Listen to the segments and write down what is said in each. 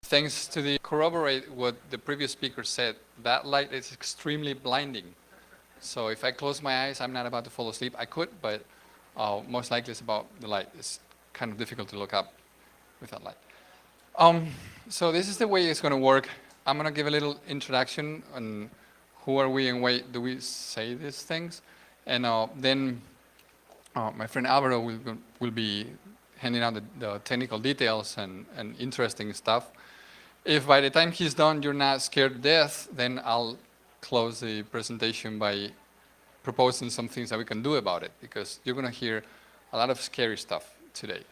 Thanks to the corroborate what the previous speaker said, that light is extremely blinding. So if I close my eyes, I'm not about to fall asleep. I could, but most likely it's about the light. It's kind of difficult to look up with that light. So this is the way it's going to work. I'm going to give a little introduction on who are we and why do we say these things. And then my friend Alvaro will be handing out the technical details and interesting stuff. If by the time he's done you're not scared to death, then I'll close the presentation by proposing some things that we can do about it, because you're going to hear a lot of scary stuff today.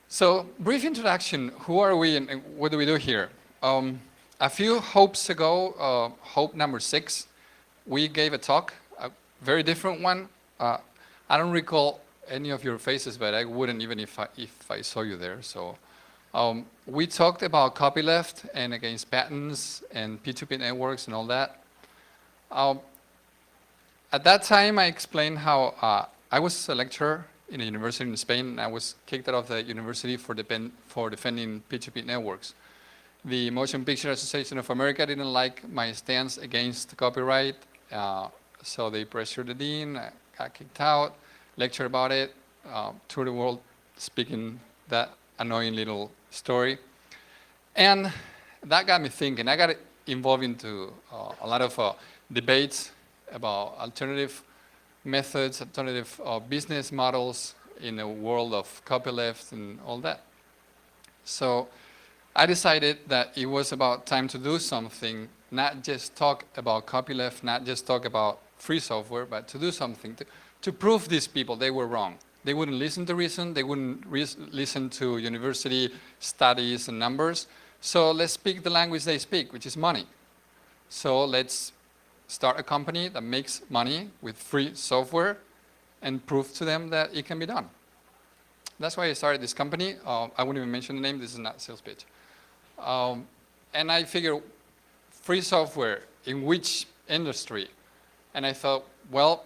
So, brief introduction, who are we and what do we do here? A few hopes ago, hope number 6, we gave a talk, a very different one. I don't recall any of your faces, but I wouldn't even if I saw you there. So we talked about copyleft and against patents and P2P networks and all that. At that time, I explained how I was a lecturer in a university in Spain, and I was kicked out of the university for defending P2P networks. The Motion Picture Association of America didn't like my stance against copyright, so they pressured the dean, I got kicked out, lectured about it, toured the world speaking that annoying little story. And that got me thinking. I got involved into a lot of debates about alternative methods, alternative business models in a world of copyleft and all that. So I decided that it was about time to do something, not just talk about copyleft, not just talk about free software, but to do something to prove these people they were wrong. They wouldn't listen to reason, they wouldn't listen to university studies and numbers. So let's speak the language they speak, which is money. So let's start a company that makes money with free software and prove to them that it can be done. That's why I started this company. I won't even mention the name, this is not a sales pitch. And I figured, free software, in which industry? And I thought, well,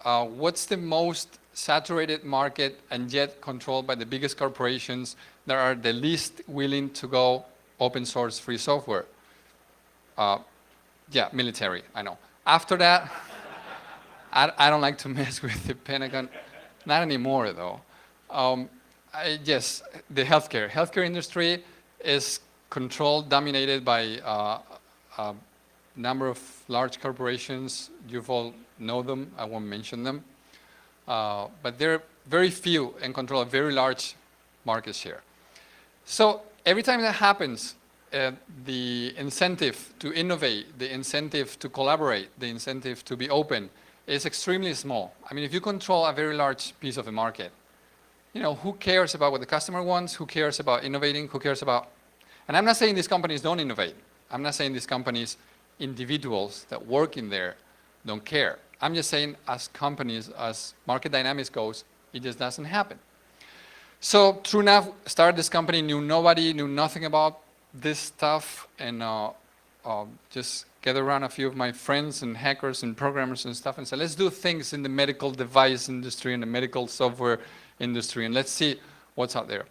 what's the most saturated market and yet controlled by the biggest corporations that are the least willing to go open source free software? Yeah, military, I know. After that, I don't like to mess with the Pentagon. Not anymore, though. Yes, the healthcare. Healthcare industry is controlled, dominated by a number of large corporations. You've all know them. I won't mention them. But they're very few and control a very large market share. So every time that happens, the incentive to innovate, the incentive to collaborate, the incentive to be open is extremely small. I mean, if you control a very large piece of the market, you know, who cares about what the customer wants? Who cares about innovating? Who cares about... And I'm not saying these companies don't innovate. I'm not saying these companies, individuals that work in there, don't care. I'm just saying as companies, as market dynamics goes, it just doesn't happen. So TrueNav started this company, knew nobody, knew nothing about this stuff, and just gathered around a few of my friends and hackers and programmers and stuff and said, let's do things in the medical device industry and the medical software industry, and let's see what's out there.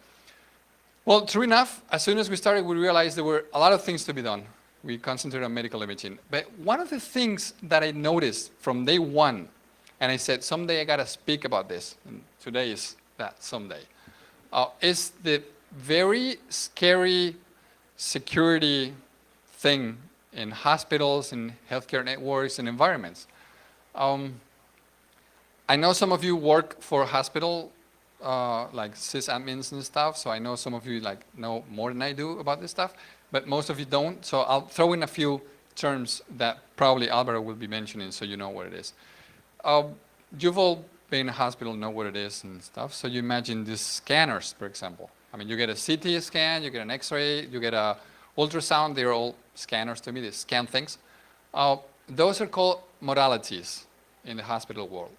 Well, true enough, as soon as we started, we realized there were a lot of things to be done. We concentrated on medical imaging. But one of the things that I noticed from day one, and I said, someday I got to speak about this, and today is that someday, is the very scary security thing in hospitals, in healthcare networks, and environments. I know some of you work for hospital, like sysadmins and stuff, so I know some of you know more than I do about this stuff, but most of you don't, so I'll throw in a few terms that probably Alvaro will be mentioning so you know what it is. You've all been in a hospital, know what it is and stuff, so you imagine these scanners, for example. I mean, you get a CT scan, you get an X-ray, you get a ultrasound, they're all scanners to me, they scan things. Those are called modalities in the hospital world.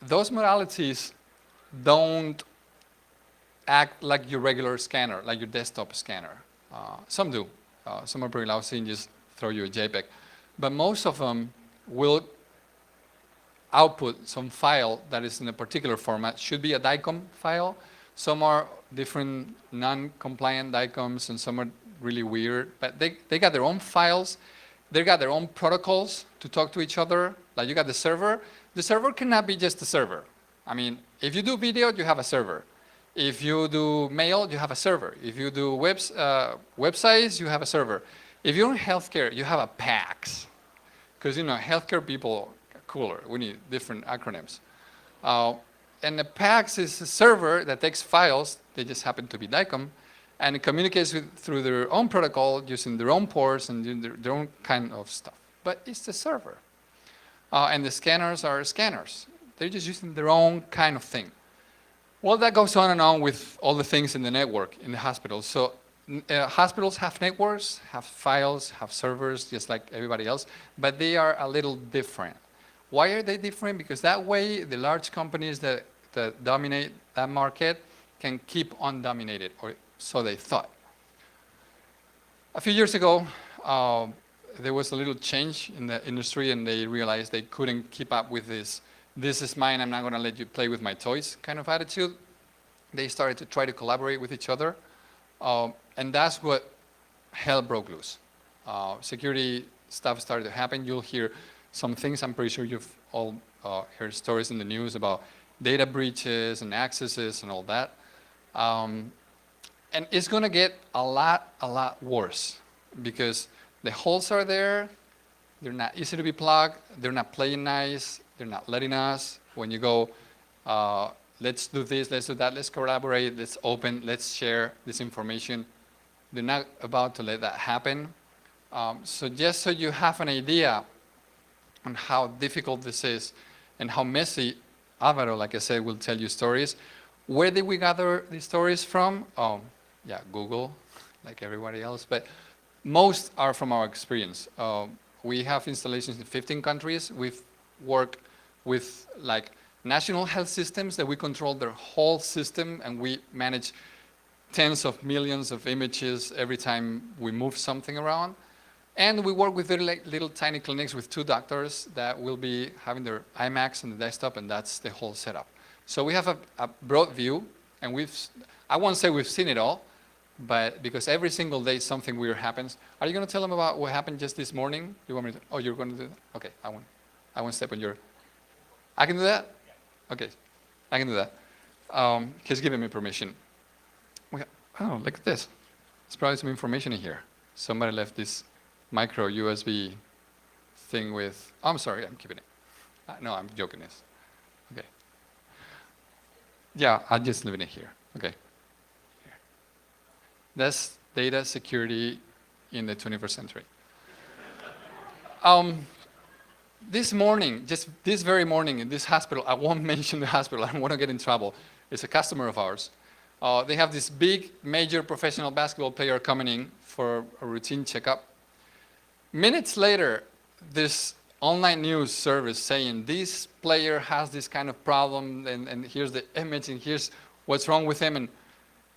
Those modalities don't act like your regular scanner, like your desktop scanner. Some do. Some are pretty lousy and just throw you a JPEG. But most of them will output some file that is in a particular format. Should be a DICOM file. Some are different non-compliant DICOMs, and some are really weird. But they got their own files. They got their own protocols to talk to each other. Like you got the server. The server cannot be just a server. I mean, if you do video, you have a server. If you do mail, you have a server. If you do websites, you have a server. If you're in healthcare, you have a PACS. Because, you know, healthcare people are cooler. We need different acronyms. And the PACS is a server that takes files, they just happen to be DICOM, and it communicates through their own protocol, using their own ports and their own kind of stuff. But it's the server. And the scanners are scanners. They're just using their own kind of thing. Well, that goes on and on with all the things in the network in the hospitals. So hospitals have networks, have files, have servers, just like everybody else, but they are a little different. Why are they different? Because that way, the large companies that dominate that market can keep on dominated, or so they thought. A few years ago, there was a little change in the industry, and they realized they couldn't keep up with this is mine, I'm not going to let you play with my toys kind of attitude. They started to try to collaborate with each other, and that's what hell broke loose. Security stuff started to happen. You'll hear some things. I'm pretty sure you've all heard stories in the news about data breaches and accesses and all that. And it's going to get a lot worse because the holes are there. They're not easy to be plugged. They're not playing nice. They're not letting us. When you go, let's do this, let's do that, let's collaborate, let's open, let's share this information. They're not about to let that happen. So just so you have an idea on how difficult this is and how messy, Alvaro, like I said, will tell you stories. Where did we gather these stories from? Yeah, Google, like everybody else, but most are from our experience. We have installations in 15 countries. We've worked with like national health systems that we control their whole system, and we manage tens of millions of images every time we move something around. And we work with little tiny clinics with 2 doctors that will be having their iMacs on the desktop, and that's the whole setup. So we have a broad view, and I won't say we've seen it all, but because every single day something weird happens. Are you going to tell them about what happened just this morning? You want me to? Oh, you're going to do that? Okay, I won't step on your. I can do that? Okay, I can do that. He's giving me permission. Oh, look at this. There's probably some information in here. Somebody left this micro USB thing with, oh, I'm sorry, I'm keeping it. No, I'm joking this. Okay. Yeah, I'll just leave it in here. Okay. Here. That's data security in the 21st century. This morning, just this very morning in this hospital, I won't mention the hospital, I don't want to get in trouble. It's a customer of ours. They have this big, major professional basketball player coming in for a routine checkup. Minutes later, this online news service saying this player has this kind of problem, and here's the image, and here's what's wrong with him. And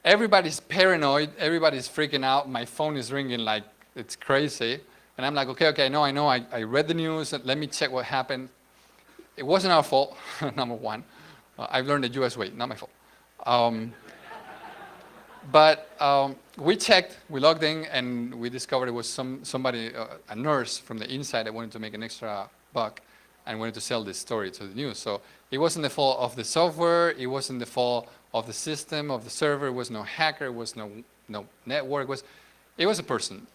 everybody's paranoid, everybody's freaking out. My phone is ringing like it's crazy. And I'm like, okay, I know, I read the news, let me check what happened. It wasn't our fault, number one. I've learned the US way, not my fault. But we checked, we logged in, and we discovered it was somebody, a nurse from the inside that wanted to make an extra buck and wanted to sell this story to the news. So it wasn't the fault of the software, it wasn't the fault of the system, of the server, it was no hacker, it was no network, it was a person.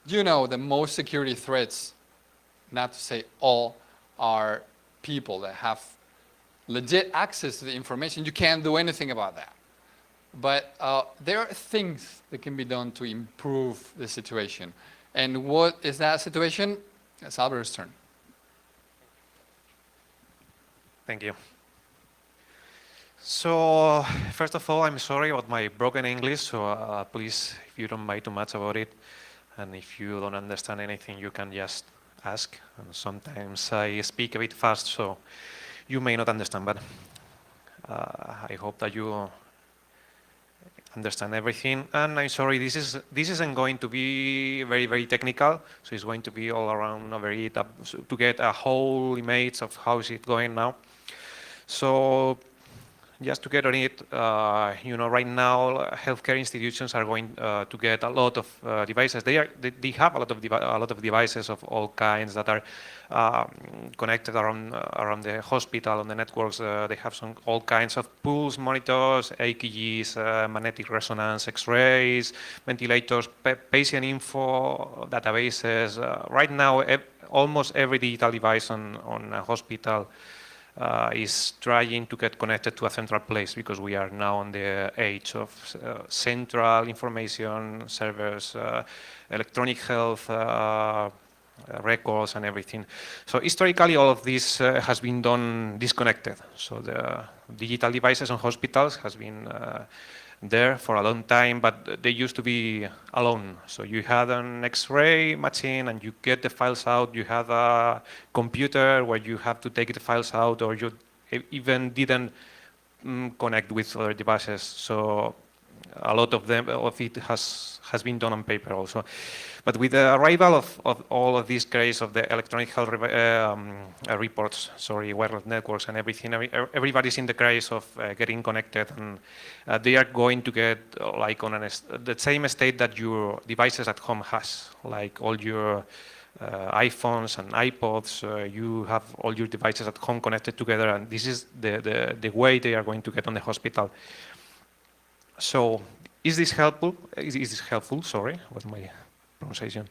You know, the most security threats, not to say all, are people that have legit access to the information. You can't do anything about that. But there are things that can be done to improve the situation. And what is that situation? It's Albert's turn. Thank you. So, first of all, I'm sorry about my broken English, so please, if you don't mind too much about it, and if you don't understand anything, you can just ask. And sometimes I speak a bit fast, so you may not understand, but I hope that you understand everything. And I'm sorry, this isn't going to be very, very technical, so it's going to be all around to get a whole image of how is it going now. So just to get on it, right now healthcare institutions are going to get a lot of devices. They have a lot of devices of all kinds that are connected around the hospital on the networks. They have all kinds of pulse monitors, EKGs, magnetic resonance, X-rays, ventilators, patient info databases. Right now, almost every digital device on a hospital is trying to get connected to a central place, because we are now on the age of central information servers, electronic health records and everything. So historically all of this has been done disconnected. So the digital devices on hospitals has been there for a long time, but they used to be alone. So you had an X-ray machine and you get the files out. You had a computer where you have to take the files out, or you even didn't connect with other devices. So a lot of it has been done on paper also. But with the arrival of all of these craze of the electronic health reports, wireless networks and everything, everybody's in the craze of getting connected, and they are going to get like on the same state that your devices at home has, like all your iPhones and iPods. You have all your devices at home connected together, and this is the way they are going to get on the hospital. So is this helpful? Is this helpful? Sorry, what's my pronunciation?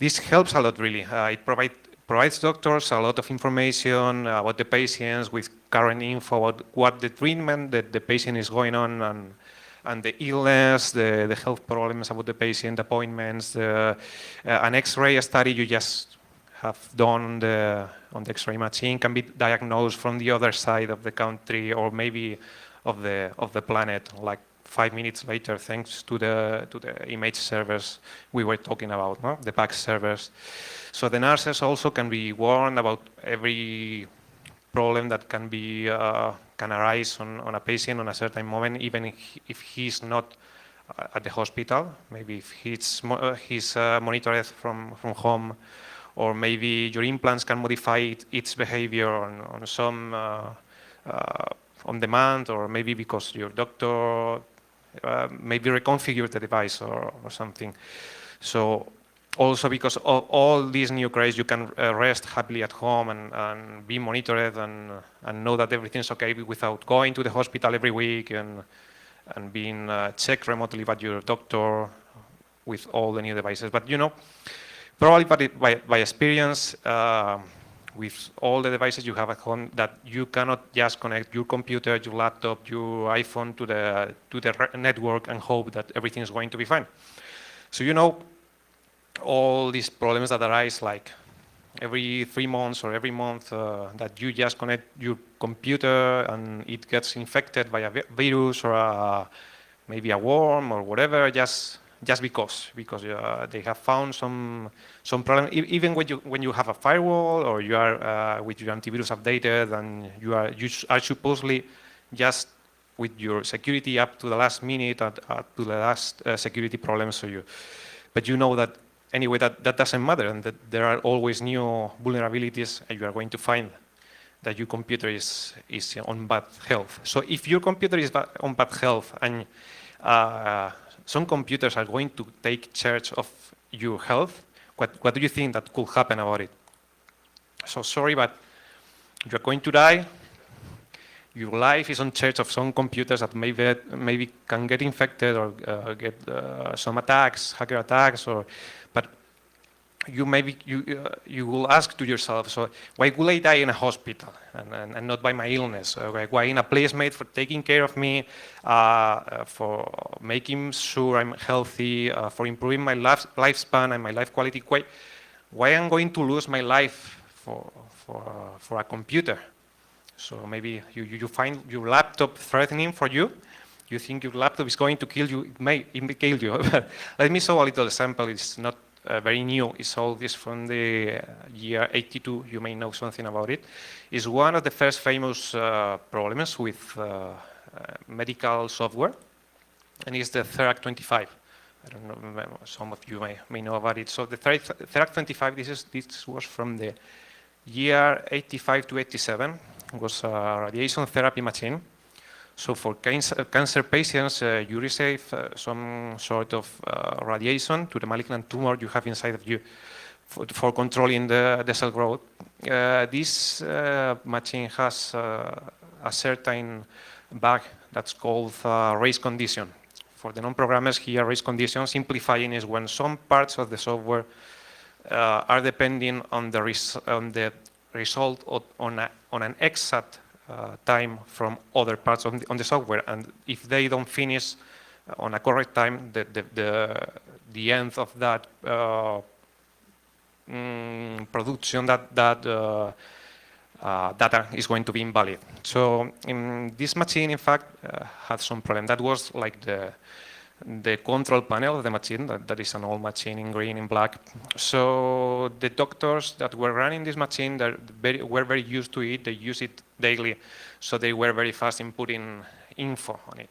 This helps a lot, really. It provides doctors a lot of information about the patients with current info about what the treatment that the patient is going on, and the illness, the health problems about the patient, appointments, an X-ray study you just have done on the X-ray machine can be diagnosed from the other side of the country, or maybe of the planet, like 5 minutes later, thanks to the image servers we were talking about, no? The PACS servers. So the nurses also can be warned about every problem that can arise on a patient on a certain moment, even if he's not at the hospital. Maybe if he's monitored from home, or maybe your implants can modify its behavior on some on demand, or maybe because your doctor maybe reconfigure the device or something. So also because of all these new craze, you can rest happily at home and be monitored and know that everything's okay without going to the hospital every week and being checked remotely by your doctor with all the new devices. But probably by experience, with all the devices you have at home, that you cannot just connect your computer, your laptop, your iPhone to the network and hope that everything is going to be fine. So all these problems that arise, like every 3 months or every month, that you just connect your computer and it gets infected by a virus or maybe a worm or whatever, just because they have found some problem. Even when you have a firewall, or you are with your antivirus updated, and you are supposedly just with your security up to the last minute, to the last security problems for you. But you know that anyway that doesn't matter, and that there are always new vulnerabilities, and you are going to find that your computer is on bad health. So if your computer is on bad health, and some computers are going to take charge of your health, what do you think that could happen about it? So sorry, but you're going to die. Your life is on charge of some computers that maybe can get infected or get some attacks, hacker attacks, but you will ask to yourself, so why will I die in a hospital and not by my illness? Why in a place made for taking care of me, for making sure I'm healthy, for improving my lifespan and my life quality? Why I'm going to lose my life for a computer? So maybe you find your laptop threatening for you. You think your laptop is going to kill you. It may kill you. Let me show a little example. It's not very new. It's all this from the year 82. You may know something about it. It's one of the first famous problems with medical software, and it's the Therac 25. I don't know, some of you may know about it. So the Therac 25, this was from the year 85 to 87. It was a radiation therapy machine. So for cancer patients, you receive some sort of radiation to the malignant tumor you have inside of you for controlling the cell growth. This machine has a certain bug that's called race condition. For the non-programmers here, race condition simplifying is when some parts of the software are depending on the result on an exact time from other parts on the software, and if they don't finish on a correct time, the end of that production, that data is going to be invalid. So this machine, in fact, had some problem. That was like the control panel of the machine, that is an old machine in green and black. So the doctors that were running this machine were very used to it. They use it daily, so they were very fast in putting info on it.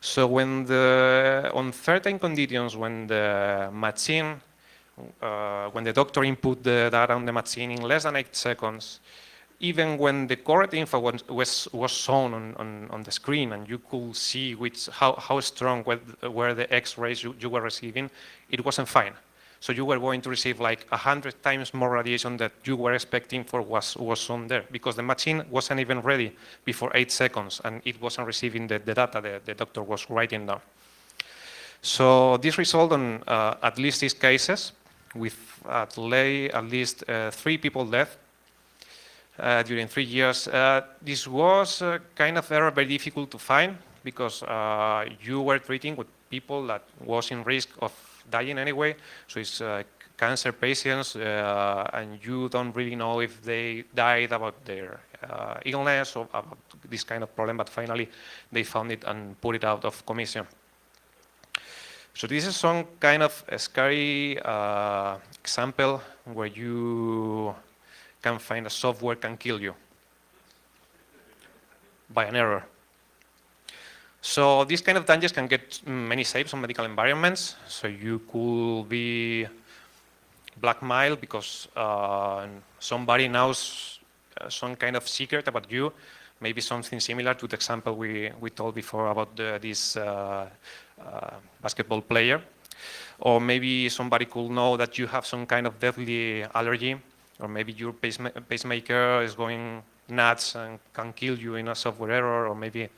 So when on certain conditions, when the machine, when the doctor input the data on the machine in less than 8 seconds, even when the correct info was shown on the screen and you could see how strong were the X-rays you were receiving, it wasn't fine. So you were going to receive like 100 times more radiation that you were expecting for was shown there, because the machine wasn't even ready before 8 seconds and it wasn't receiving the data the doctor was writing down. So this resulted on at least these cases with at least 3 people dead during 3 years. This was kind of error very difficult to find, because you were treating with people that was in risk of dying anyway. So it's cancer patients, and you don't really know if they died about their illness or about this kind of problem, but finally they found it and put it out of commission. So this is some kind of a scary example where you can find a software can kill you by an error. So these kind of dangers can get many shapes on medical environments. So you could be blackmailed because somebody knows some kind of secret about you, maybe something similar to the example we told before about this basketball player. Or maybe somebody could know that you have some kind of deadly allergy, or maybe your pacemaker is going nuts and can kill you in a software error, or maybe,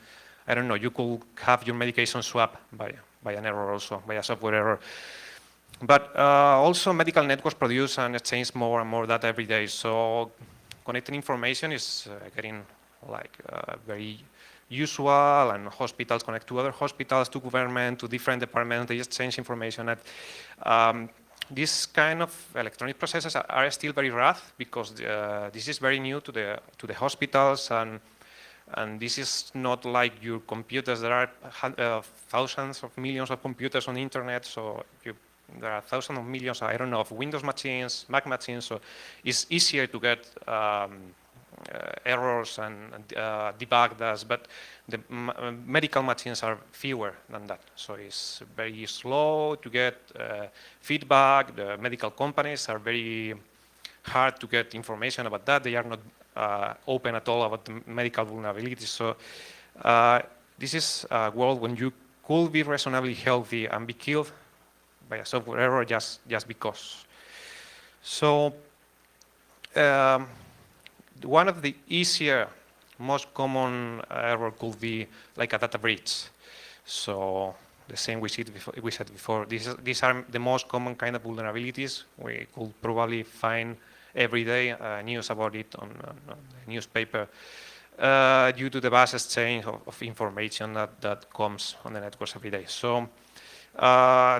I don't know, you could have your medication swapped by an error also, by a software error. But also medical networks produce and exchange more and more data every day. So connecting information is getting like very usual, and hospitals connect to other hospitals, to government, to different departments, they exchange information. And these kind of electronic processes are still very rough, because this is very new to the hospitals, and this is not like your computers. There are thousands of millions of computers on the internet, so there are thousands of millions, I don't know, of Windows machines, Mac machines, so it's easier to get errors and debug that, but the medical machines are fewer than that. So it's very slow to get feedback. The medical companies are very hard to get information about that. They are not open at all about the medical vulnerabilities. So this is a world when you could be reasonably healthy and be killed by a software error just because. So one of the easier, most common error could be like a data breach. So the same we said before, these are the most common kind of vulnerabilities. We could probably find every day news about it on the newspaper due to the vast exchange of information that comes on the networks every day. So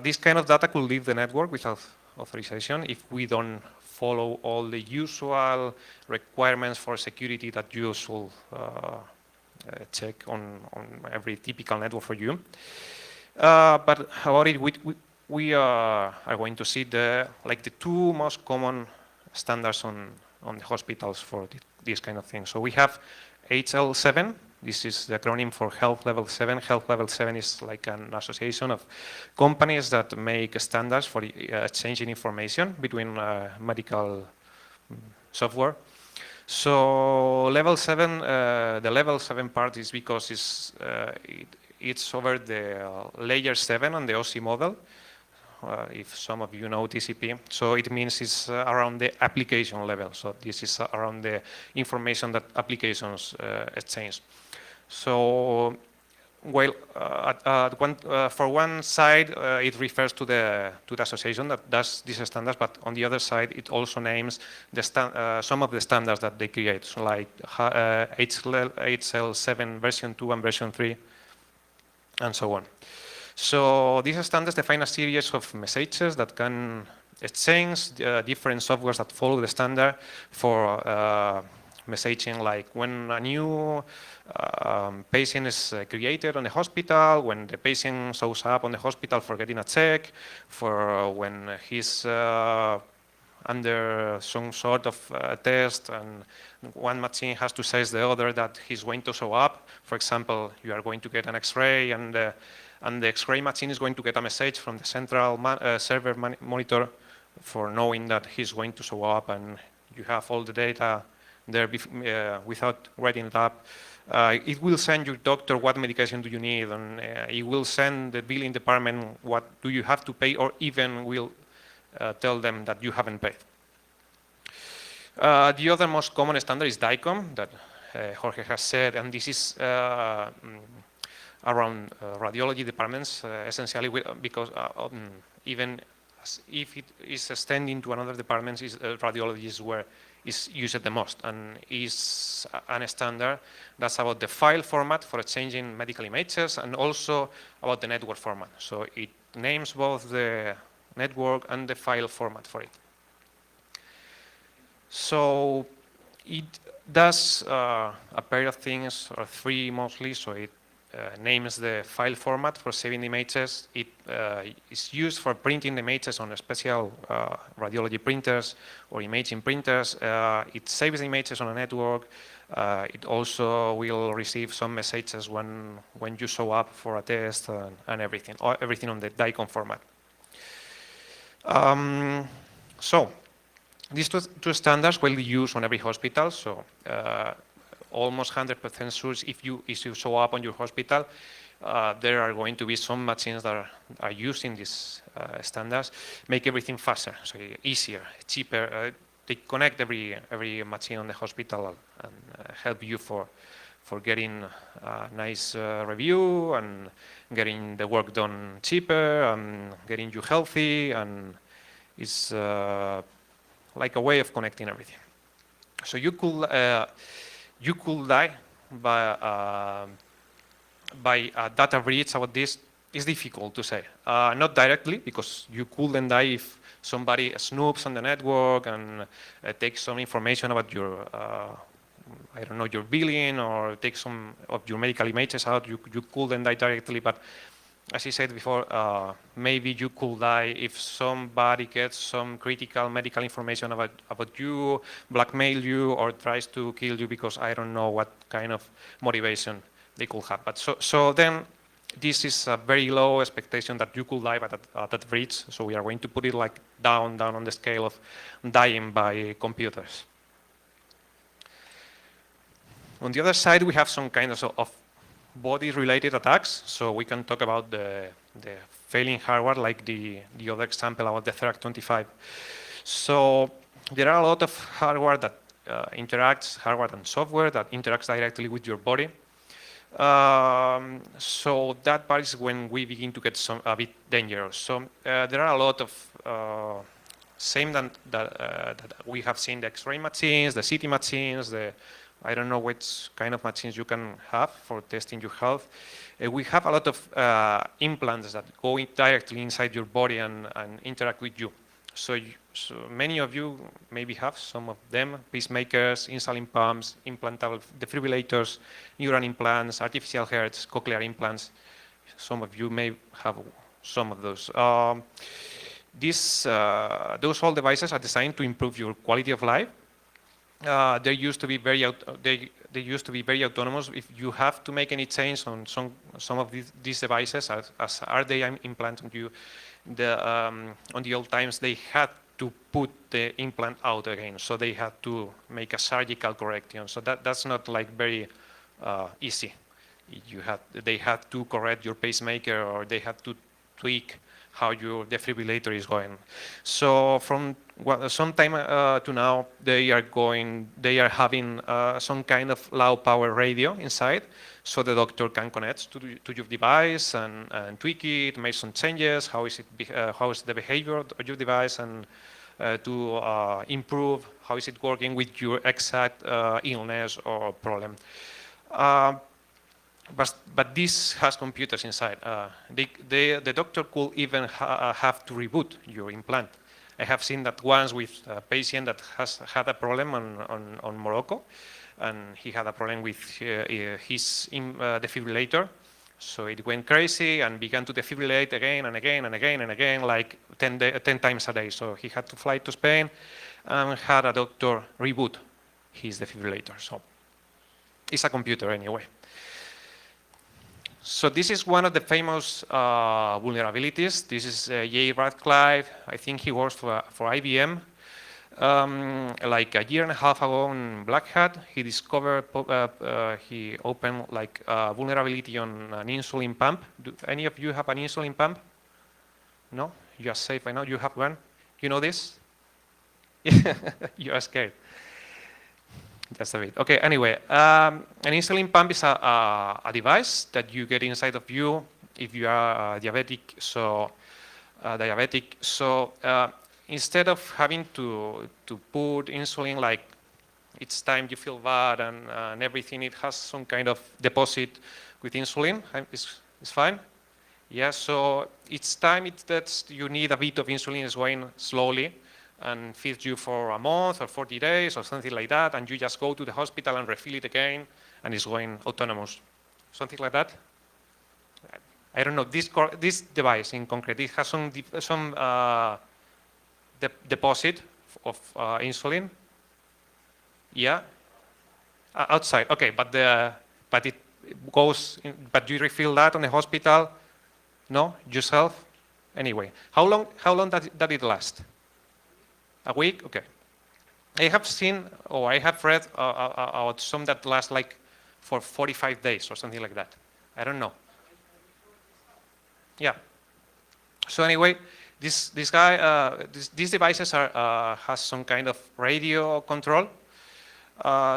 this kind of data could leave the network without authorization if we don't follow all the usual requirements for security that you should check on every typical network for you. But about it, we are going to see the two most common standards on the hospitals for this kind of thing. So we have HL7. This is the acronym for Health Level 7. Health Level 7 is like an association of companies that make standards for exchanging information between medical software. So level 7, the level 7 part is because it's over the layer 7 on the OSI model. If some of you know TCP. So it means it's around the application level. So this is around the information that applications exchange. So, well, for one side, it refers to the association that does these standards, but on the other side, it also names some of the standards that they create, so like HL7 version 2 and version 3, and so on. So these standards define a series of messages that can exchange different softwares that follow the standard for messaging, like when a new patient is created on the hospital, when the patient shows up on the hospital for getting a check, for when he's under some sort of test and one machine has to say the other that he's going to show up. For example, you are going to get an X-ray and the X-ray machine is going to get a message from the central server monitor for knowing that he's going to show up, and you have all the data there without writing it up. It will send your doctor what medication do you need, and it will send the billing department what do you have to pay, or even will tell them that you haven't paid. The other most common standard is DICOM that Jorge has said, and this is around radiology departments, essentially, because even if it is extending to another department, radiology is where it's used the most, and is a standard that's about the file format for exchanging medical images and also about the network format. So it names both the network and the file format for it. So it does a pair of things, or three mostly. So it names the file format for saving the images. It is used for printing the images on special radiology printers or imaging printers. It saves the images on a network. It also will receive some messages when you show up for a test and everything on the DICOM format. So these two standards will be used on every hospital. So almost 100% sure if you show up on your hospital, there are going to be some machines that are using these standards, make everything faster, so easier, cheaper. They connect every machine on the hospital and help you for getting a nice review and getting the work done cheaper and getting you healthy, and it's like a way of connecting everything. So you could die by a data breach about this. It's difficult to say. Not directly, because you couldn't die if somebody snoops on the network and takes some information about your, I don't know, your billing, or takes some of your medical images out. You couldn't die directly, but as I said before, maybe you could die if somebody gets some critical medical information about you, blackmail you, or tries to kill you, because I don't know what kind of motivation they could have. But so then this is a very low expectation that you could die at that breach. So we are going to put it like down on the scale of dying by computers. On the other side, we have some kind of body-related attacks. So we can talk about the failing hardware, like the other example about the Therac25. So there are a lot of hardware that hardware and software that interacts directly with your body. So that part is when we begin to get a bit dangerous. So there are a lot of same that we have seen, the X-ray machines, the CT machines, I don't know which kind of machines you can have for testing your health. We have a lot of implants that go directly inside your body and interact with you. So many of you maybe have some of them: pacemakers, insulin pumps, implantable defibrillators, neural implants, artificial hearts, cochlear implants. Some of you may have some of those. Those all devices are designed to improve your quality of life. They used to be very autonomous. If you have to make any change on some of these devices, as are they implanted on you, on the old times they had to put the implant out again. So they had to make a surgical correction. So that's not like very easy. They had to correct your pacemaker, or they had to tweak how your defibrillator is going. So from some time to now, they are having some kind of low power radio inside, so the doctor can connect to your device and tweak it, make some changes. How is the behavior of your device, and to improve how is it working with your exact illness or problem. But this has computers inside. The doctor could even have to reboot your implant. I have seen that once with a patient that has had a problem on Morocco, and he had a problem with his defibrillator. So it went crazy and began to defibrillate again and again and again and again, like 10 times a day. So he had to fly to Spain and had a doctor reboot his defibrillator. So it's a computer anyway. So this is one of the famous vulnerabilities. This is Jay Radcliffe. I think he works for IBM. Like a year and a half ago in Black Hat, he discovered, he opened like a vulnerability on an insulin pump. Do any of you have an insulin pump? No? You are safe, I know. You have one? You know this? You are scared. Just a bit. Okay, anyway, an insulin pump is a device that you get inside of you if you are diabetic. So, instead of having to put insulin, like each time you feel bad and everything, it has some kind of deposit with insulin. It's fine. Yeah. So each time that you need a bit of insulin is going slowly and feeds you for a month or 40 days or something like that, and you just go to the hospital and refill it again, and it's going autonomous. Something like that. I don't know. This device in concrete, it has some deposit of insulin. Yeah, outside. Okay, but it goes. But you refill that on the hospital? No, yourself. Anyway, how long does it last? A week? Okay. I have seen, or I have read about some that last like for 45 days or something like that. I don't know. Yeah. So anyway, these devices has some kind of radio control.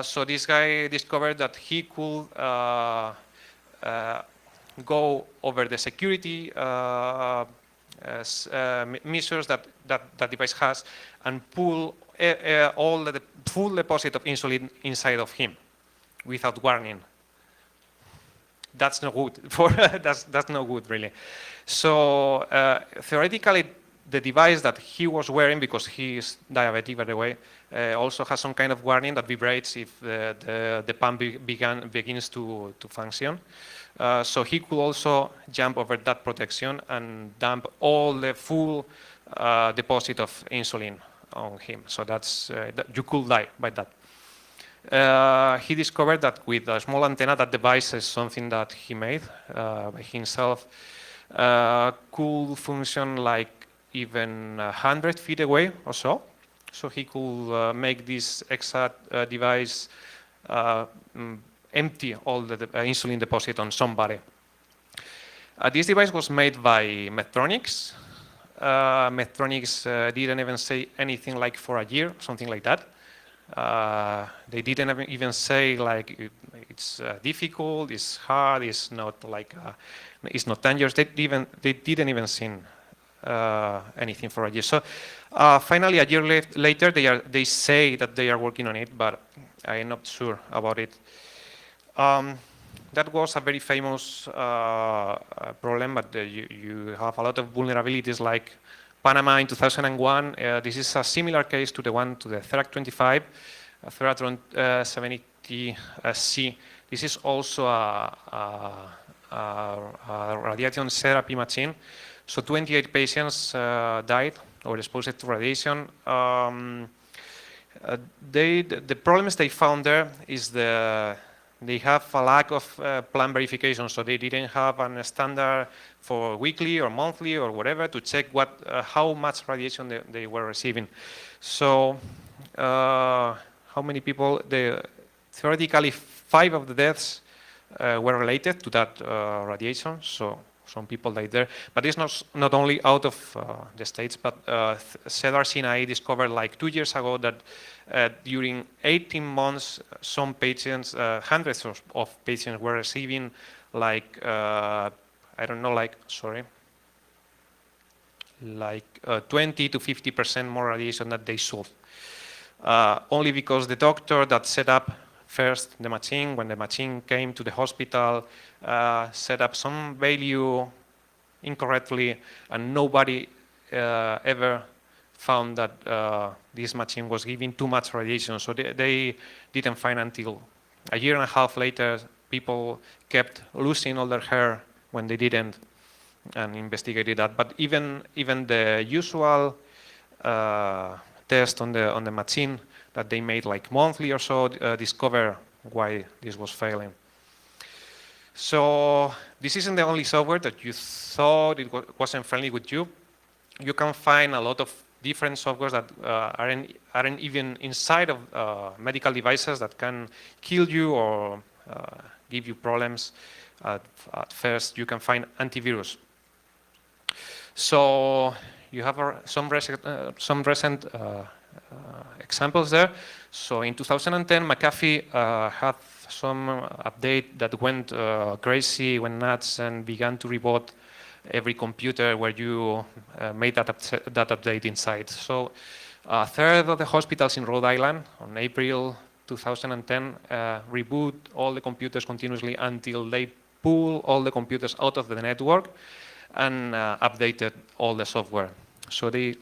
So this guy discovered that he could go over the security measures that device has and pull all the full deposit of insulin inside of him without warning. That's not good. That's not good, really. So theoretically, the device that he was wearing, because he is diabetic, by the way, also has some kind of warning that vibrates if the pump begins to function. So he could also jump over that protection and dump all the full deposit of insulin on him. So that's you could die by that. He discovered that with a small antenna, that device is something that he made by himself, could function like even 100 feet away or so. So he could make this exact device empty all the insulin deposit on somebody. This device was made by Medtronic. Medtronic didn't even say anything like for a year, something like that. They didn't even say like it's difficult, it's hard, it's not like it's not dangerous. They didn't even say anything for a year. So finally, a year later, they say that they are working on it, but I'm not sure about it. That was a very famous problem, but you have a lot of vulnerabilities like Panama in 2001. This is a similar case to the one to the Therac25, Theratron 70C. This is also a radiation therapy machine. So 28 patients died or exposed to radiation. The problems they found there is the they have a lack of plan verification, so they didn't have a standard for weekly or monthly or whatever to check how much radiation they were receiving. So how many people? Theoretically, 5 of the deaths were related to that radiation. So some people died there, but it's not only out of the States, but CEDAR-Sinai discovered like 2 years ago that during 18 months, some patients, hundreds of patients were receiving like, I don't know, like 20 to 50% more radiation that they saw. Only because the doctor that set up first the machine, when the machine came to the hospital, set up some value incorrectly, and nobody ever found that this machine was giving too much radiation. So they didn't find until a year and a half later. People kept losing all their hair when they didn't, and investigated that. But even the usual test on the machine that they made like monthly or so discover why this was failing. So this isn't the only software that you thought it wasn't friendly with you. You can find a lot of different softwares that aren't even inside of medical devices that can kill you or give you problems. At first, you can find antivirus. So you have some recent examples there. So in 2010, McAfee had some update that went crazy, went nuts, and began to reboot every computer where you made that update inside. So a third of the hospitals in Rhode Island on April 2010 reboot all the computers continuously until they pull all the computers out of the network and updated all the software. So they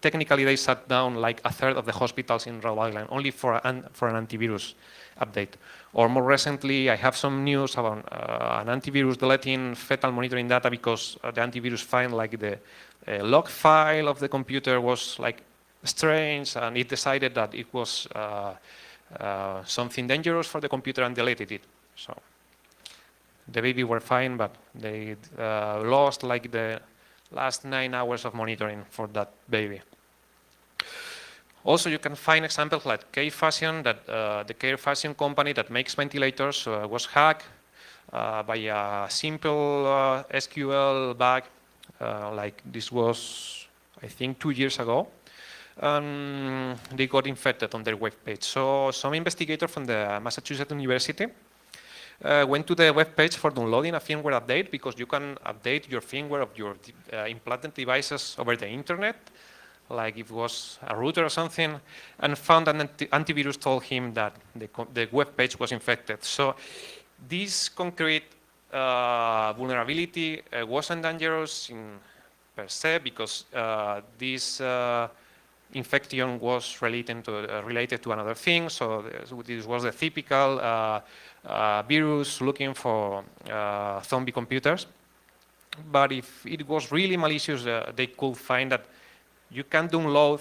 technically they shut down like a third of the hospitals in Rhode Island only for an antivirus update. Or more recently, I have some news about an antivirus deleting fetal monitoring data because the antivirus find like the log file of the computer was like strange, and it decided that it was something dangerous for the computer and deleted it. So the baby were fine, but they lost like the last 9 hours of monitoring for that baby. Also, you can find examples like K-Fashion, that the K-Fashion company that makes ventilators was hacked by a simple SQL bug. Like this was, I think, 2 years ago. They got infected on their web page. So some investigator from the Massachusetts University went to the web page for downloading a firmware update, because you can update your firmware of your implanted devices over the internet, like if it was a router or something, and found an antivirus told him that the web page was infected. So this concrete vulnerability wasn't dangerous per se, because this infection was related to another thing. So this was the typical virus looking for zombie computers. But if it was really malicious, they could find that you can download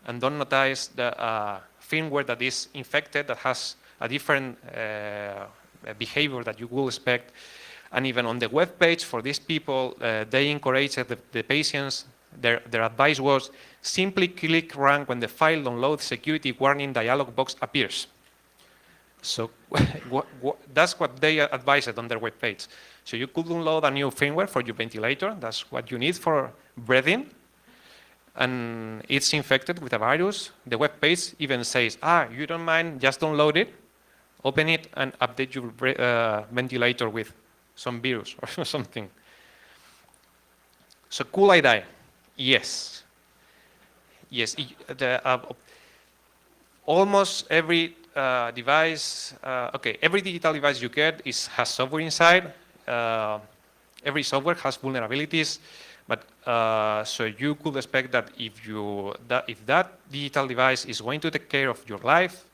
and don't notice the firmware that is infected, that has a different behavior that you will expect. And even on the web page for these people, they encouraged the patients, their advice was simply click run when the file download security warning dialog box appears. So that's what they advised on their web page. So you could download a new firmware for your ventilator. That's what you need for breathing. And it's infected with a virus. The web page even says, you don't mind, just download it, open it, and update your ventilator with some virus or something. So could I die? Yes. Yes. Almost every device, every digital device you get has software inside. Every software has vulnerabilities, but so you could expect that if that digital device is going to take care of your life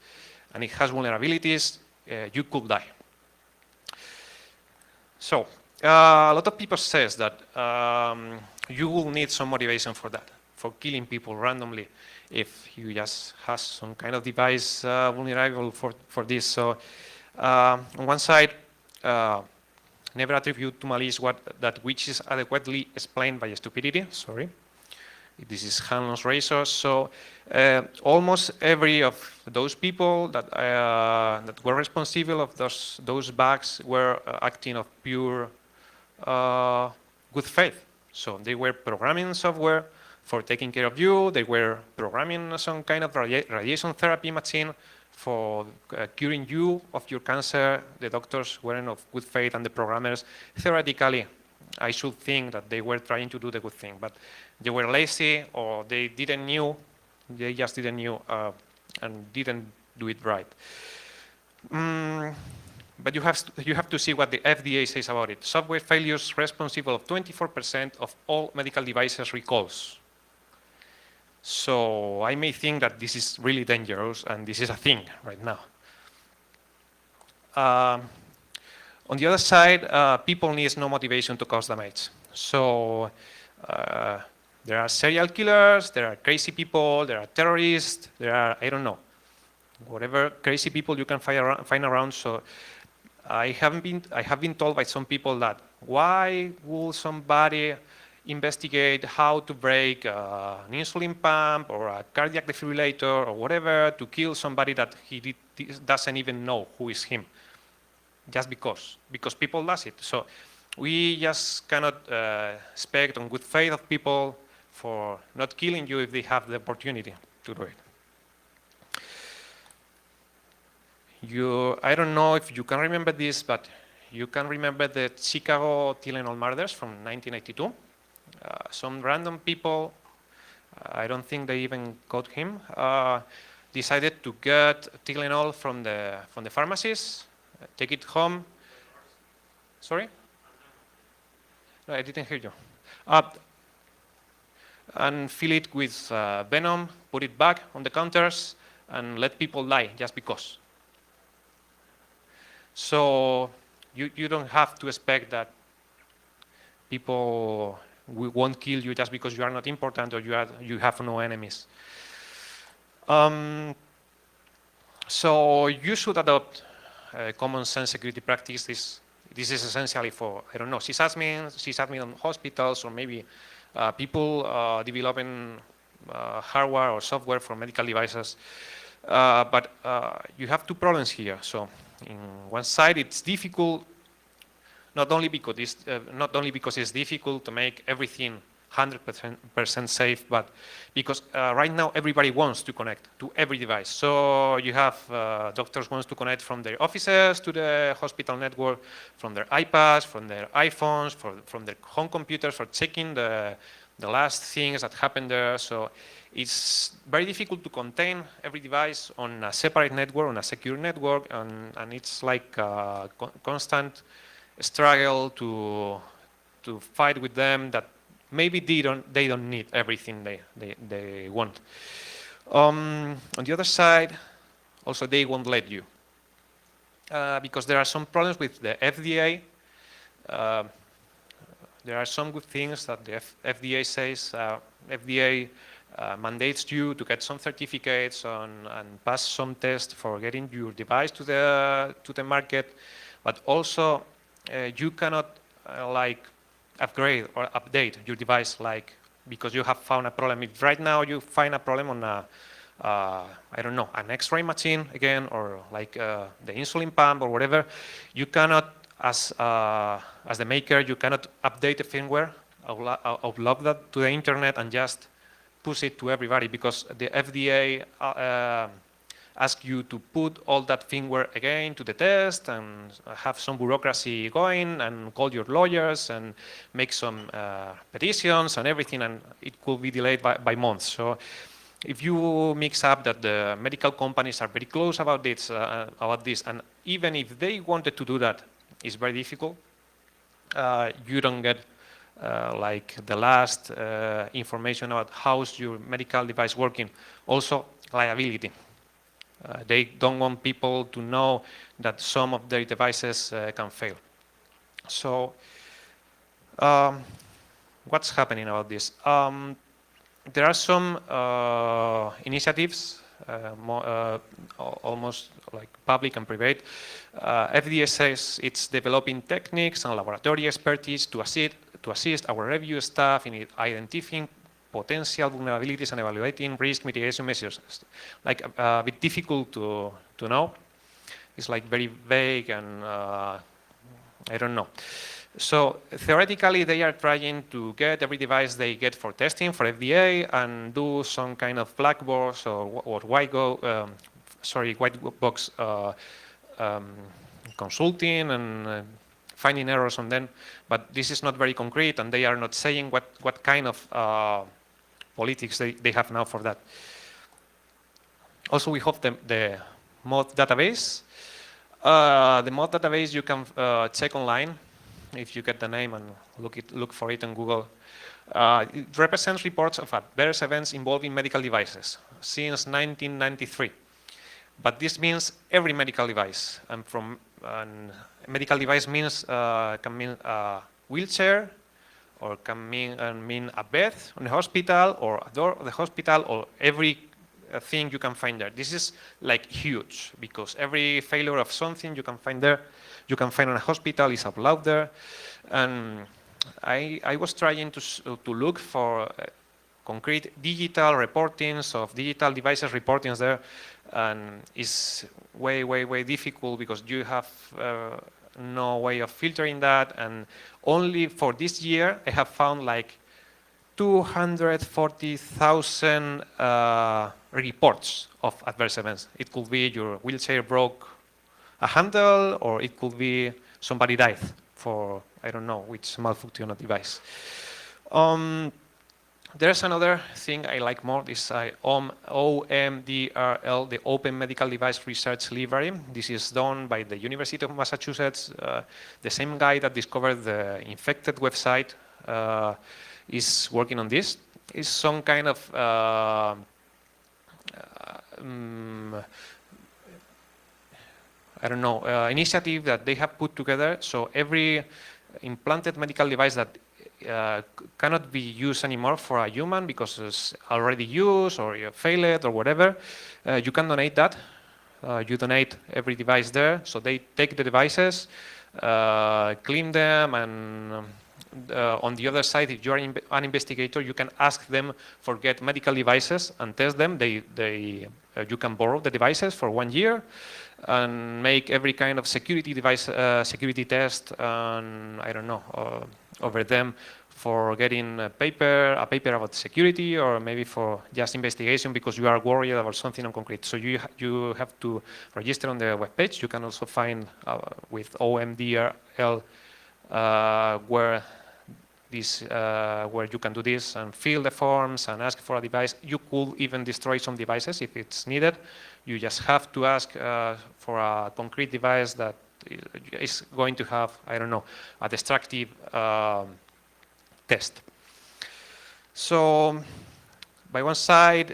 and it has vulnerabilities, you could die. So a lot of people says that you will need some motivation for that, for killing people randomly, if you just have some kind of device vulnerable for this. So On one side, never attribute to malice that which is adequately explained by stupidity. Sorry. This is Hanlon's razor. So almost every of those people that were responsible of those bugs were acting of pure good faith. So they were programming software for taking care of you. They were programming some kind of radiation therapy machine for curing you of your cancer. The doctors weren't of good faith, and the programmers, theoretically, I should think that they were trying to do the good thing, but they were lazy, or they didn't knew, they just didn't knew and didn't do it right. But you have to see what the FDA says about it. Software failures responsible of 24% of all medical devices recalls. So I may think that this is really dangerous, and this is a thing right now. On the other side, people need no motivation to cause damage. So there are serial killers, there are crazy people, there are terrorists, there are, I don't know, whatever crazy people you can find around. So I have been told by some people that why would somebody investigate how to break an insulin pump or a cardiac defibrillator or whatever to kill somebody that he doesn't even know who is him, just because people does it. So we just cannot expect on good faith of people for not killing you if they have the opportunity to do it. I don't know if you can remember this, but you can remember the Chicago Tylenol murders from 1982. Some random people, I don't think they even caught him, decided to get Tylenol from the pharmacies, take it home. Sorry? No, I didn't hear you. And fill it with venom, put it back on the counters, and let people die just because. So you don't have to expect that people won't kill you just because you are not important or you have no enemies. So you should adopt common sense security practice. This is essentially for, I don't know, sysadmin on hospitals, or maybe people developing hardware or software for medical devices. But you have two problems here. So in one side, it's difficult, not only because it's difficult to make everything 100% safe, but because right now everybody wants to connect to every device. So you have doctors wants to connect from their offices to the hospital network, from their iPads, from their iPhones, from their home computers for checking the last things that happened there. So it's very difficult to contain every device on a separate network, on a secure network, and it's like a constant struggle to fight with them that maybe they don't need everything they want. On the other side, also they won't let you because there are some problems with the FDA. There are some good things that the FDA says. FDA mandates you to get some certificates and pass some tests for getting your device to the market, but also you cannot like upgrade or update your device because you have found a problem. If right now you find a problem on I don't know, an X-ray machine again, or like the insulin pump or whatever, you cannot, as the maker, you cannot update the firmware, upload that to the internet and just push it to everybody, because the FDA ask you to put all that firmware again to the test and have some bureaucracy going and call your lawyers and make some petitions and everything, and it could be delayed by months. So if you mix up that the medical companies are very close about this, and even if they wanted to do that, it's very difficult. You don't get like the last information about how's your medical device working. Also, liability. They don't want people to know that some of their devices can fail. So what's happening about this? There are some initiatives almost like public and private. FDA says it's developing techniques and laboratory expertise to assist our review staff in identifying potential vulnerabilities and evaluating risk mitigation measures. Like a bit difficult to know. It's like very vague and I don't know. So theoretically, they are trying to get every device they get for testing for FDA and do some kind of black box or white box consulting and finding errors on them. But this is not very concrete, and they are not saying what kind of politics they have now for that. Also, we have the mod database. The mod database you can check online if you get the name and look for it on Google. It represents reports of adverse events involving medical devices since 1993. But this means every medical device. And medical device means can mean a wheelchair, or can mean a bed in the hospital, or a door of the hospital, or every thing you can find there. This is like huge, because every failure of something you can find there, you can find in a hospital, is uploaded there. And I was trying to look for concrete digital reportings of digital devices reportings there, and it's way difficult because you have no way of filtering that. And only for this year, I have found like 240,000 reports of adverse events. It could be your wheelchair broke a handle, or it could be somebody died for, I don't know, which malfunction of device. There's another thing I like more, this OMDRL, the Open Medical Device Research Library. This is done by the University of Massachusetts. The same guy that discovered the infected website is working on this. It's some kind of I don't know, initiative that they have put together. So every implanted medical device that cannot be used anymore for a human because it's already used or you failed or whatever, you can donate that. You donate every device there. So they take the devices, clean them, and on the other side, if you're an investigator, you can ask them for get medical devices and test them. You can borrow the devices for 1 year and make every kind of security device, security test, and I don't know, over them for getting a paper about security, or maybe for just investigation because you are worried about something on concrete. So you have to register on the webpage. You can also find with OMDRL where you can do this and fill the forms and ask for a device. You could even destroy some devices if it's needed. You just have to ask for a concrete device that is going to have, I don't know, a destructive test. So by one side,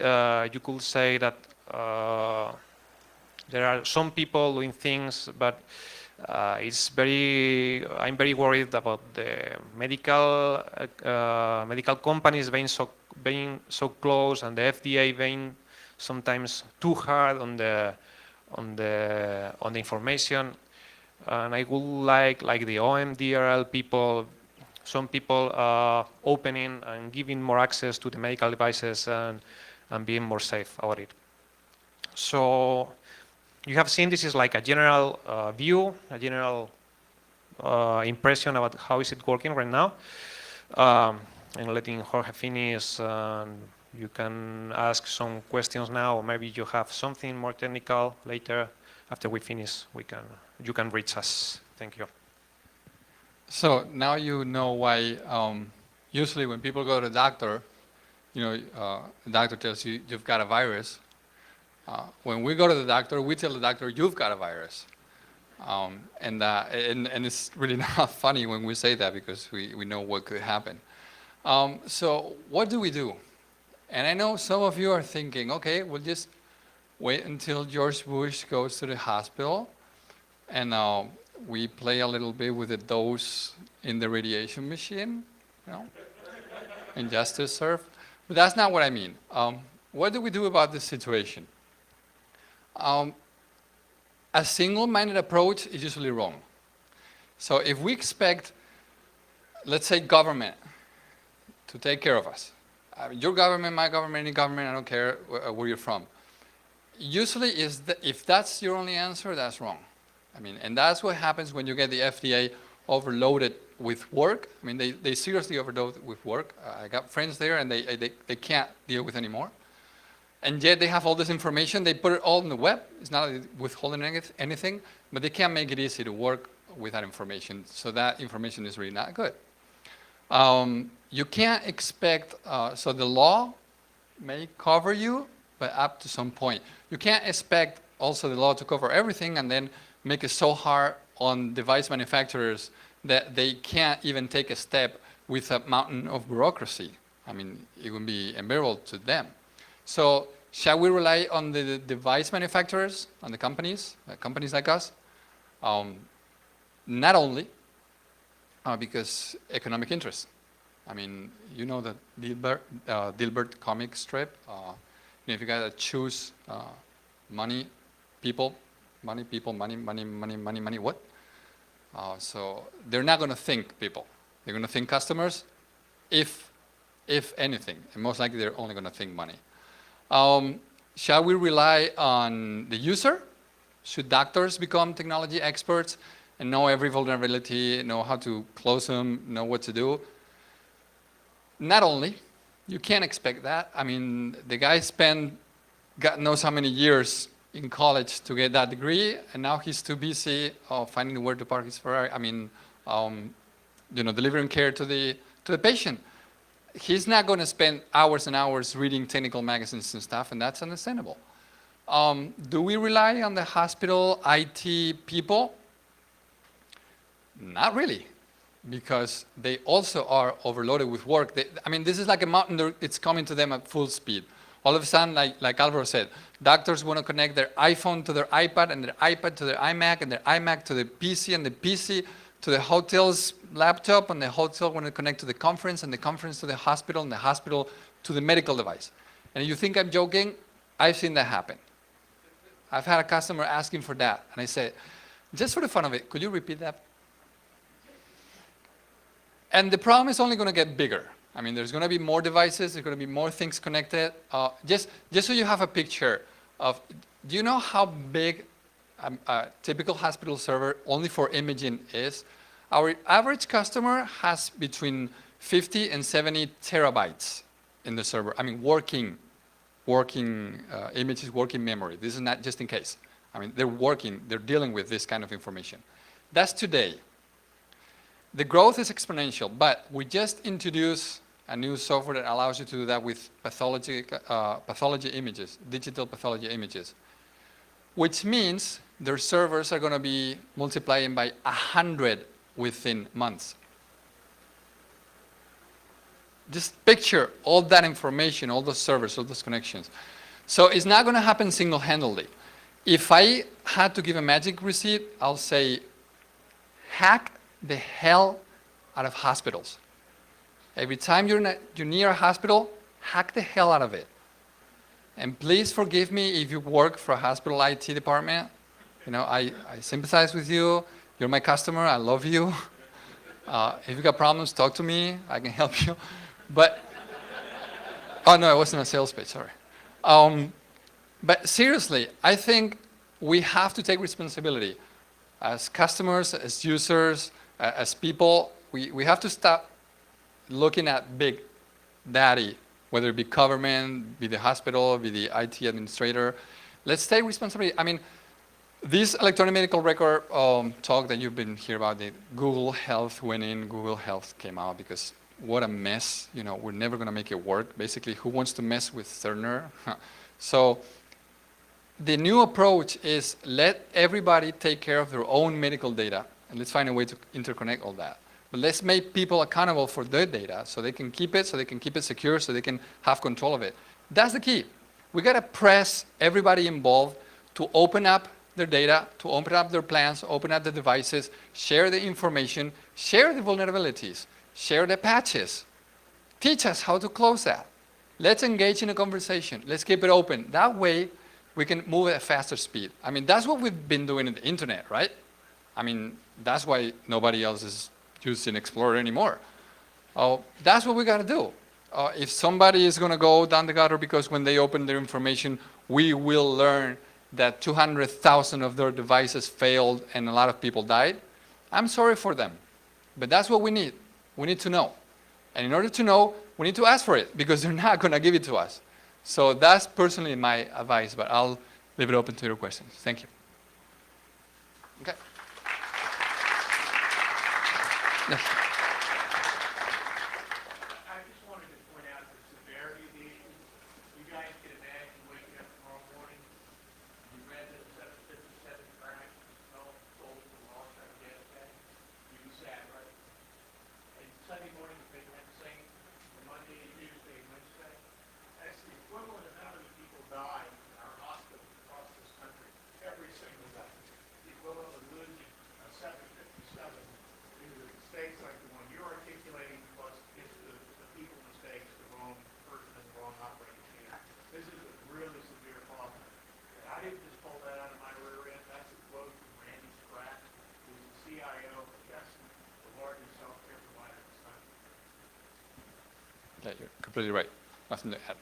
you could say that there are some people doing things, but I'm very worried about the medical companies being so close, and the FDA being sometimes too hard on the information. And I would like the OMDRL people, some people opening and giving more access to the medical devices and being more safe about it. So you have seen this is like a general view, a general impression about how is it working right now. I'm letting Jorge finish. You can ask some questions now, or maybe you have something more technical later. After we finish, you can reach us. Thank you. So now you know why usually when people go to the doctor, the doctor tells you you've got a virus. When we go to the doctor, we tell the doctor you've got a virus. And it's really not funny when we say that because we know what could happen. So what do we do? And I know some of you are thinking, okay, we'll just wait until George Bush goes to the hospital and we play a little bit with the dose in the radiation machine, and just to serve. But that's not what I mean. What do we do about this situation? Um, a single-minded approach is usually wrong. So if we expect, let's say, government to take care of us, your government, my government, any government, I don't care where you're from. Usually, if that's your only answer, that's wrong. I mean, and that's what happens when you get the FDA overloaded with work. I mean, they seriously overload with work. I got friends there, and they can't deal with anymore. And yet they have all this information. They put it all on the web. It's not withholding anything, but they can't make it easy to work with that information. So that information is really not good. You can't expect, so the law may cover you, but up to some point. You can't expect also the law to cover everything and then make it so hard on device manufacturers that they can't even take a step with a mountain of bureaucracy. I mean, it would be unbearable to them. So shall we rely on the device manufacturers, on the companies like us? Not only because economic interest. I mean, you know the Dilbert comic strip. If you gotta choose money, people, money, what? So they're not gonna think people. They're gonna think customers, if anything. And most likely they're only gonna think money. Shall we rely on the user? Should doctors become technology experts and know every vulnerability, know how to close them, know what to do? Not only. You can't expect that. I mean, the guy spent God knows how many years in college to get that degree, and now he's too busy finding where to park his Ferrari. I mean, delivering care to the patient. He's not going to spend hours and hours reading technical magazines and stuff, and that's understandable. Do we rely on the hospital IT people? Not really, because they also are overloaded with work. This is like a mountain, it's coming to them at full speed. All of a sudden, like Alvaro said, doctors want to connect their iPhone to their iPad, and their iPad to their iMac, and their iMac to the PC, and the PC to the hotel's laptop, and the hotel want to connect to the conference, and the conference to the hospital, and the hospital to the medical device. And you think I'm joking? I've seen that happen. I've had a customer asking for that, and I said, just for the fun of it, could you repeat that? And the problem is only going to get bigger. I mean, there's going to be more devices, there's going to be more things connected. Just so you have a picture of, do you know how big a typical hospital server only for imaging is? Our average customer has between 50 and 70 terabytes in the server. I mean, working images, working memory. This is not just in case. I mean, they're dealing with this kind of information. That's today. The growth is exponential, but we just introduced a new software that allows you to do that with pathology images, digital pathology images, which means their servers are going to be multiplying by 100 within months. Just picture all that information, all those servers, all those connections. So it's not going to happen single-handedly. If I had to give a magic receipt, I'll say, hack the hell out of hospitals. Every time you're near a hospital, hack the hell out of it. And please forgive me if you work for a hospital IT department. You know, I sympathize with you. You're my customer. I love you. If you got problems, talk to me. I can help you. But, oh no, it wasn't a sales pitch, sorry. But seriously, I think we have to take responsibility. As customers, as users, as people, we have to stop looking at big daddy, whether it be government, be the hospital, be the IT administrator. Let's take responsibility. I mean, this electronic medical record talk that you've been hearing about, the Google Health winning, Google Health came out because what a mess. You know, we're never going to make it work. Basically, who wants to mess with Cerner? So the new approach is let everybody take care of their own medical data, and let's find a way to interconnect all that. But let's make people accountable for their data so they can keep it secure, so they can have control of it. That's the key. We got to press everybody involved to open up their data, to open up their plans, open up the devices, share the information, share the vulnerabilities, share the patches. Teach us how to close that. Let's engage in a conversation. Let's keep it open. That way, we can move at a faster speed. I mean, that's what we've been doing in the internet, right? I mean, that's why nobody else is using Explorer anymore. That's what we got to do. If somebody is going to go down the gutter because when they open their information, we will learn that 200,000 of their devices failed and a lot of people died, I'm sorry for them. But that's what we need. We need to know. And in order to know, we need to ask for it because they're not going to give it to us. So that's personally my advice, but I'll leave it open to your questions. Thank you. Okay. Yes. I just wanted to point out the severity of the issue. You guys can imagine waking up tomorrow morning, you read that the 757 crash, sold to the lost Afghanistan, you'd be sad, right? And Sunday morning, they had the same, Monday, Tuesday, Wednesday. That's the equivalent of how many people die in our hospitals across this country every single day. The equivalent of losing a 757 due to mistakes like the one you're articulating, plus it's the people mistakes, the wrong person and the wrong operating team. This is a really severe problem. And I didn't just pull that out of my rear end. That's a quote from Randy Spratt, who's the CIO of McKesson, the largest healthcare provider in this country. Yeah, you're completely right. Nothing to add.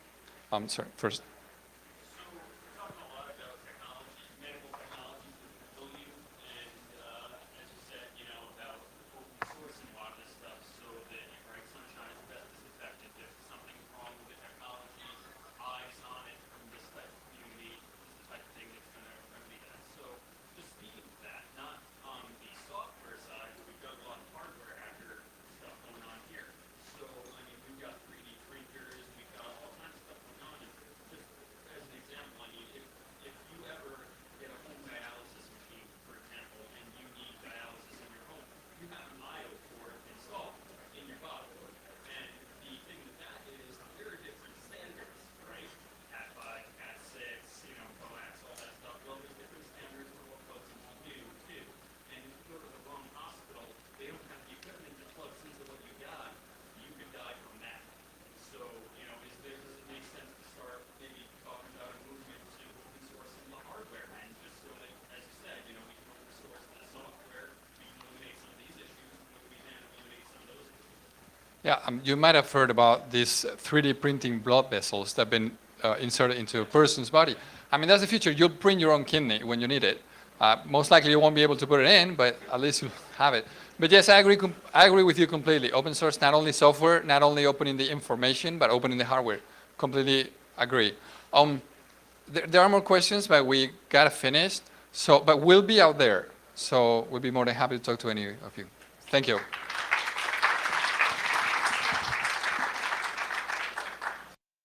Sorry, first. So we're talking a lot about technology, medical technologies with mobility, and as you said, you know, about open sourcing a lot of this stuff so that, right, Sunshine is best disinfectant. If something's wrong with the technology, eyes on it from this type of community, this is the type of thing that's going to remedy that. So just speaking of that, not on the software side, but we've got a lot of hardware hacker stuff going on here. So, I mean, we've got 3D printers, we've got all kinds of stuff going on. And just as an example, I mean, if you ever get a home dialysis machine, for example, and you need dialysis in your home, you have an IO port installed in your body. And the thing with that is there are different standards, right? Cat 5, Cat 6, you know, coax, all that stuff. Well, there's different standards for what folks will do, too. And if you go to the wrong hospital, they don't have the equipment that plugs into what you got. You could die from that. So, you know, does it make sense to start maybe talking about a movement to open sourcing the hardware and just so that, as you said, you know, we can open source the software, we can eliminate some of these issues, we can eliminate some of those issues. Yeah, you might have heard about these 3D printing blood vessels that have been inserted into a person's body. I mean, that's the future. You'll print your own kidney when you need it. Most likely you won't be able to put it in, but at least you have it. But yes, I agree with you completely. Open source, not only software, not only opening the information, but opening the hardware. Completely agree. There are more questions, but we got to finish. So, but we'll be out there. So we'll be more than happy to talk to any of you. Thank you.